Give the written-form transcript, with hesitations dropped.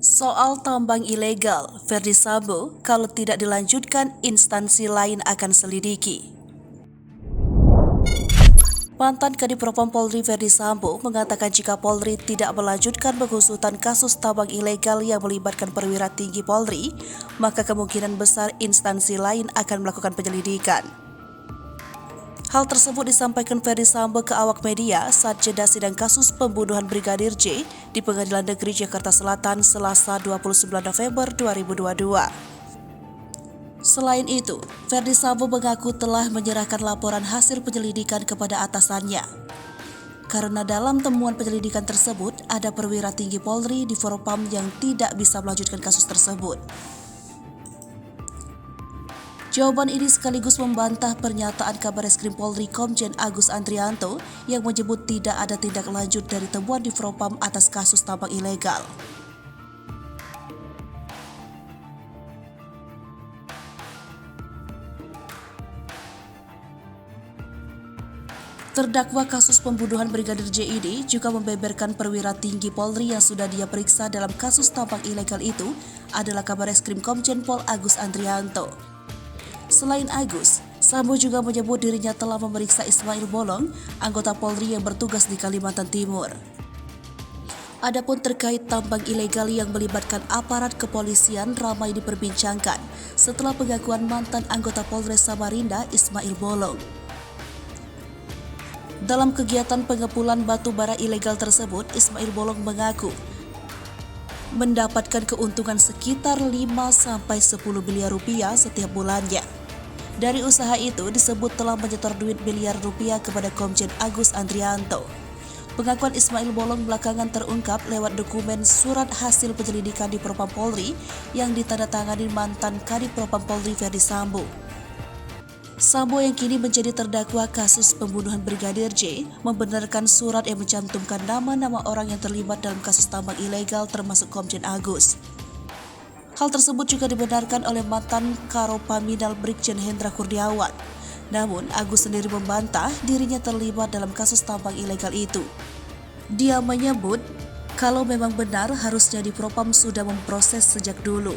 Soal tambang ilegal, Verdi Sambo kalau tidak dilanjutkan instansi lain akan selidiki. Mantan Kadif Propam Polri Verdi Sambo mengatakan jika Polri tidak melanjutkan pengusutan kasus tambang ilegal yang melibatkan perwira tinggi Polri, maka kemungkinan besar instansi lain akan melakukan penyelidikan. Hal tersebut disampaikan Verdi Sambo ke awak media saat jeda sidang kasus pembunuhan Brigadir J di Pengadilan Negeri Jakarta Selatan Selasa 29 November 2022. Selain itu, Verdi Sambo mengaku telah menyerahkan laporan hasil penyelidikan kepada atasannya. Karena dalam temuan penyelidikan tersebut ada perwira tinggi Polri di Propam yang tidak bisa melanjutkan kasus tersebut. Jawaban ini sekaligus membantah pernyataan Kabareskrim Polri Komjen Agus Andrianto yang menyebut tidak ada tindak lanjut dari temuan di Propam atas kasus tambang ilegal. Terdakwa kasus pembunuhan Brigadir J ini juga membeberkan perwira tinggi Polri yang sudah dia periksa dalam kasus tambang ilegal itu adalah Kabareskrim Komjen Pol Agus Andrianto. Selain Agus, Sambo juga menyebut dirinya telah memeriksa Ismail Bolong, anggota Polri yang bertugas di Kalimantan Timur. Adapun terkait tambang ilegal yang melibatkan aparat kepolisian ramai diperbincangkan setelah pengakuan mantan anggota Polres Samarinda Ismail Bolong. Dalam kegiatan pengepulan batu bara ilegal tersebut, Ismail Bolong mengaku mendapatkan keuntungan sekitar 5-10 miliar rupiah setiap bulannya. Dari usaha itu disebut telah menyetor duit miliar rupiah kepada Komjen Agus Andrianto. Pengakuan Ismail Bolong belakangan terungkap lewat dokumen surat hasil penyelidikan di Propam Polri yang ditandatangani mantan Kadif Propam Polri Verdi Sambo. Sambo yang kini menjadi terdakwa kasus pembunuhan Brigadir J membenarkan surat yang mencantumkan nama-nama orang yang terlibat dalam kasus tambang ilegal termasuk Komjen Agus. Hal tersebut juga dibenarkan oleh mantan Karopaminal Brigjen Hendra Kurniawan. Namun, Agus sendiri membantah dirinya terlibat dalam kasus tambang ilegal itu. Dia menyebut kalau memang benar harusnya di Propam sudah memproses sejak dulu.